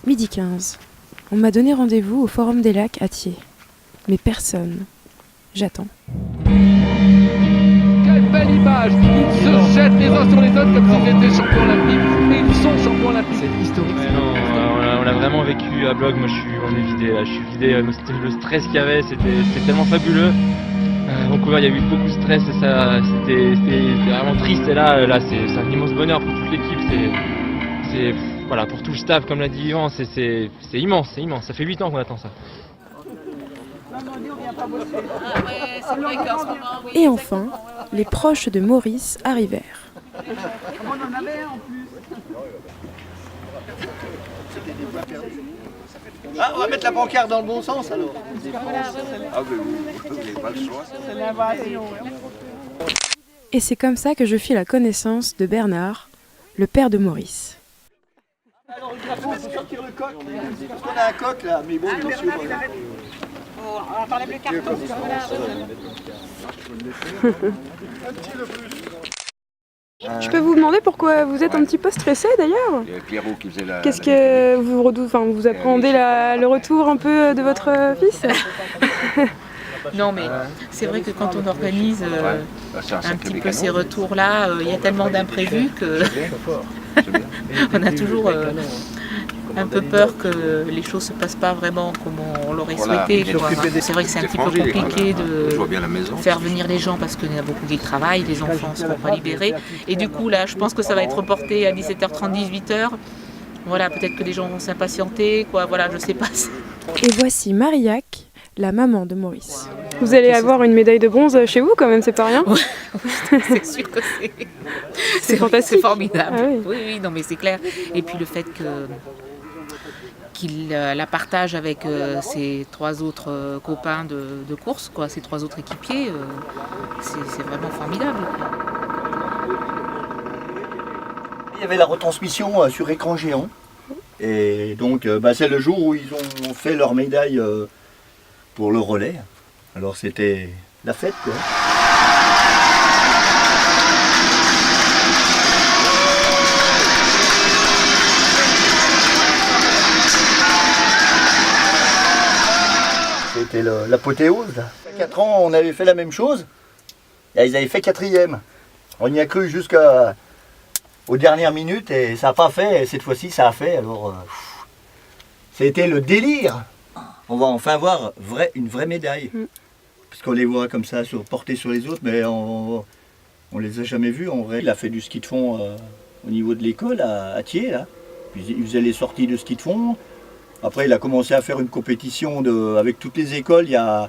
Midi 15. On m'a donné rendez-vous au Forum des Lacs à Thiers. Mais personne. J'attends. Quelle belle image! Ils se jettent les uns sur les autres comme s'ils étaient champions olympiques. Et ils sont champions olympiques. C'est historique. Ouais, non, on l'a vraiment vécu à bloc. Moi, on est vidé là. Je suis vidé. Le stress qu'il y avait, c'était tellement fabuleux. Vancouver, il y a eu beaucoup de stress et ça, c'était vraiment triste. Et là, c'est un immense bonheur pour toute l'équipe. Voilà, pour tout le staff, comme l'a dit Yvan, c'est immense, c'est immense. Ça fait 8 ans qu'on attend ça. Et enfin, les proches de Maurice arrivèrent. Ah, on va mettre la pancarte dans le bon sens alors. Ah ben vous n'avez pas le choix. Et c'est comme ça que je fis la connaissance de Bernard, le père de Maurice. Alors le drapeau, il faut sortir le coq. Parce qu'on a un coq là, mais bon, bien sûr. On va parler le carton. Je peux vous demander pourquoi vous êtes un petit peu stressé d'ailleurs? Pierrot qui faisait la... Qu'est-ce que vous appréhendez le retour un peu de votre fils? Non mais c'est vrai que quand on organise un petit peu ces retours-là, il y a tellement d'imprévus que on a toujours un peu peur que les choses se passent pas vraiment comme on l'aurait souhaité. C'est vrai que c'est un petit peu compliqué de faire venir les gens parce qu'il y en a beaucoup qui travaillent, les enfants ne seront pas libérés. Et du coup là, je pense que ça va être reporté à 17h30, 18h. Voilà, peut-être que les gens vont s'impatienter, quoi. Voilà, je sais pas. Et voici Mariac, la maman de Maurice. Vous allez avoir une médaille de bronze chez vous quand même, c'est pas rien? Ouais, c'est sûr que c'est fantastique, c'est formidable. Ah oui. Oui, non mais c'est clair. Et puis le fait qu'il la partage avec ses 3 autres copains de course, quoi, ses 3 autres équipiers, c'est vraiment formidable. Il y avait la retransmission sur écran géant. Et donc c'est le jour où ils ont fait leur médaille pour le relais. Alors c'était la fête quoi. C'était l'apothéose. Il y a 4 ans on avait fait la même chose. Et ils avaient fait 4e. On y a cru jusqu'aux dernières minutes et ça n'a pas fait. Et cette fois-ci ça a fait. Alors c'était le délire. On va enfin voir une vraie médaille. Parce qu'on les voit comme ça portés sur les autres, mais on les a jamais vus en vrai. Il a fait du ski de fond au niveau de l'école à Thiers, là. Puis il faisait les sorties de ski de fond. Après, il a commencé à faire une compétition avec toutes les écoles. Il y a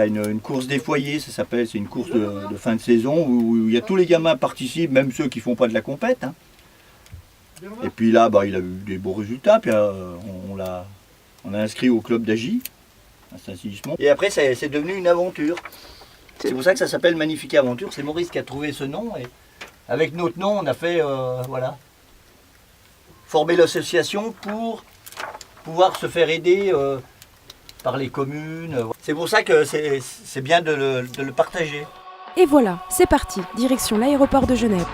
une course des foyers, ça s'appelle. C'est une course de fin de saison où il y a tous les gamins participent, même ceux qui ne font pas de la compète. Hein. Et puis là, il a eu des beaux résultats. Puis on a inscrit au club d'Agi, à Saint-Sigismond. Et après, c'est devenu une aventure. C'est pour ça que ça s'appelle Magnifique Aventure. C'est Maurice qui a trouvé ce nom. Et avec notre nom, on a fait, former l'association pour pouvoir se faire aider par les communes. C'est pour ça que c'est bien de le partager. Et voilà, c'est parti, direction l'aéroport de Genève.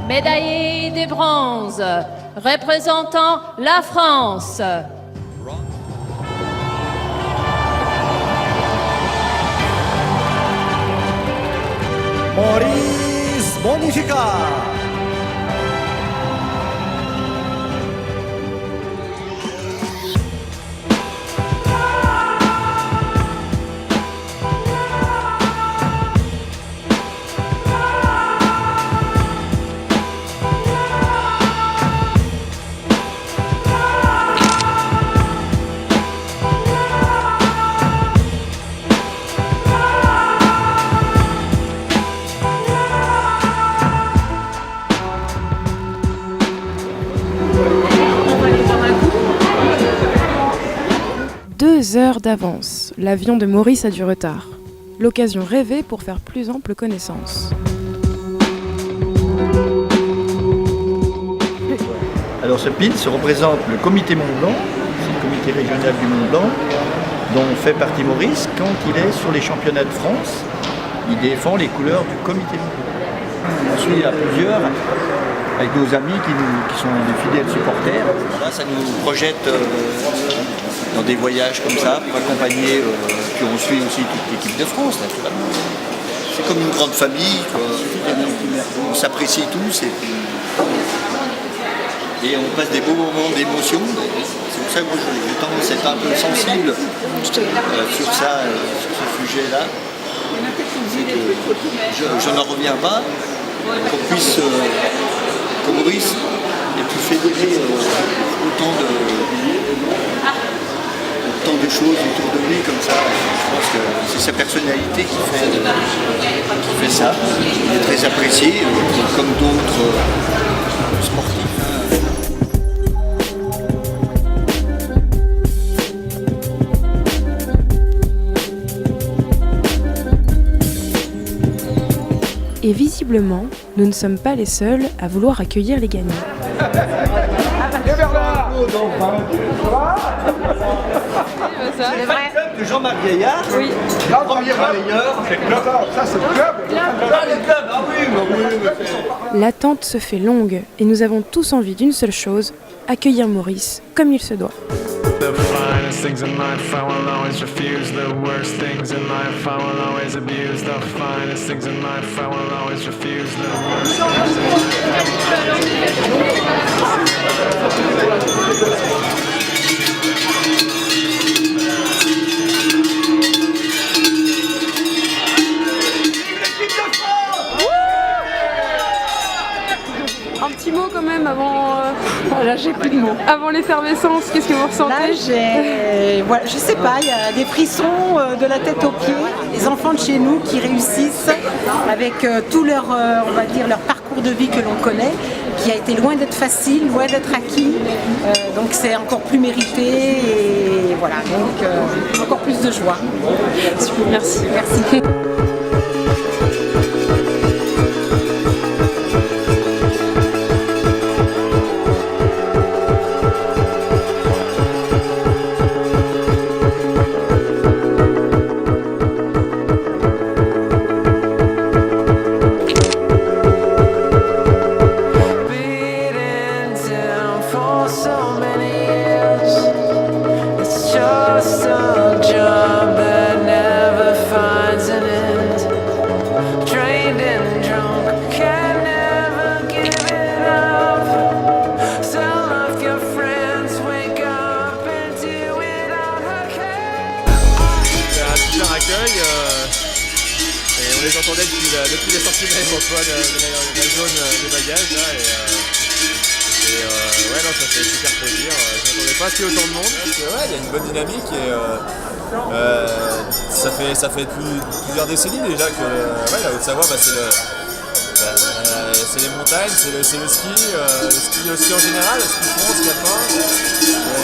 Médaillé de bronze, représentant la France. Maurice Bonifica. 2 heures d'avance. L'avion de Maurice a du retard. L'occasion rêvée pour faire plus ample connaissance. Alors ce pin se représente le comité Mont Blanc, c'est le comité régional du Mont Blanc, dont fait partie Maurice quand il est sur les championnats de France. Il défend les couleurs du comité Mont Blanc. On suit à plusieurs avec nos amis qui sont des fidèles supporters. Là, ça nous projette dans des voyages comme ça pour accompagner, puis on suit aussi toute l'équipe de France naturellement. C'est comme une grande famille, quoi. On s'apprécie tous et on passe des beaux moments d'émotion. C'est pour ça que moi j'ai tendance à être un peu sensible sur ça, sur ce sujet-là. C'est que je n'en reviens pas qu'on puisse, comme Maurice, ait pu fédérer autant de choses autour de lui comme ça. Je pense que c'est sa personnalité qui fait ça. Il est très apprécié, comme d'autres sportifs. Et visiblement, nous ne sommes pas les seuls à vouloir accueillir les gagnants. C'est vrai. De Jean-Marc Gaillard. Oui. Le premier relayeur. C'est le club. Ça, c'est le club. Ah, le club. Ah oui, L'attente se fait longue et nous avons tous envie d'une seule chose, accueillir Maurice comme il se doit. The finest things in life I will always refuse. The worst things in life I will always abuse. The finest things in life I will always refuse. The worst things in Un petit mot quand même avant. Là j'ai plus de mots. Avant l'effervescence, qu'est-ce que vous ressentez? Là voilà, je sais pas, il y a des frissons de la tête aux pieds. Les enfants de chez nous qui réussissent avec tout leur, on va dire, leur parcours de vie que l'on connaît, qui a été loin d'être facile, loin d'être acquis. Donc c'est encore plus mérité et voilà, donc encore plus de joie. Super, merci. Merci. les entendait depuis les sorties de Antoine de la zone des bagages là, ouais non, ça fait super plaisir. Je m'attendais pas à ce qu'il y ait autant de monde. Ouais, il y a une bonne dynamique et ça fait plusieurs décennies déjà que la Haute-Savoie c'est les montagnes, c'est le ski, le ski en général, le ski fond, le ski alpin.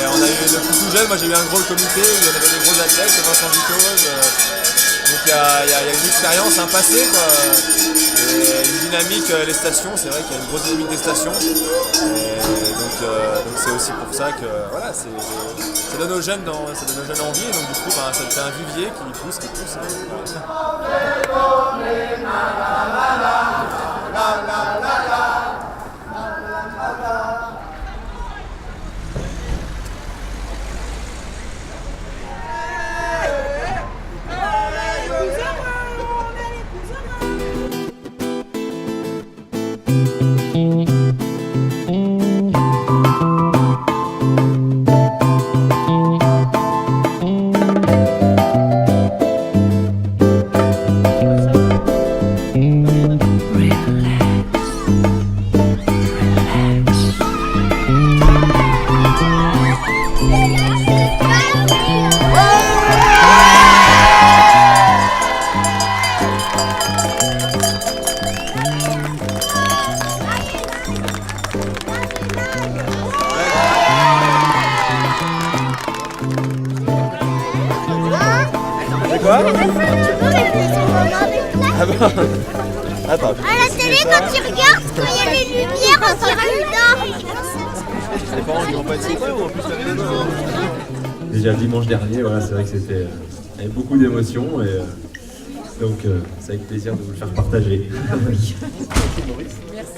Et on a eu depuis tout jeune, moi j'ai eu un gros comité où il y avait des gros athlètes, Vincent Vitose. Donc il y a une expérience, un passé quoi. Et une dynamique, les stations, c'est vrai qu'il y a une grosse dynamique des stations. Et donc c'est aussi pour ça que voilà, ça donne aux jeunes envie, et donc du coup ça fait un vivier qui pousse. Quoi? Ah bon? Attends. À la télé, quand tu regardes, quand il y a les lumières, on dirait une norme. Les parents qui n'ont pas de secret ou en plus avec les deux? Déjà dimanche dernier, voilà, c'est vrai que c'était avec beaucoup d'émotions et donc c'est avec plaisir de vous le faire partager. Oui. Merci.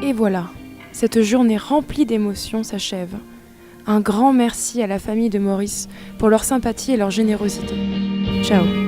Et voilà, cette journée remplie d'émotions s'achève. Un grand merci à la famille de Maurice pour leur sympathie et leur générosité. Ciao.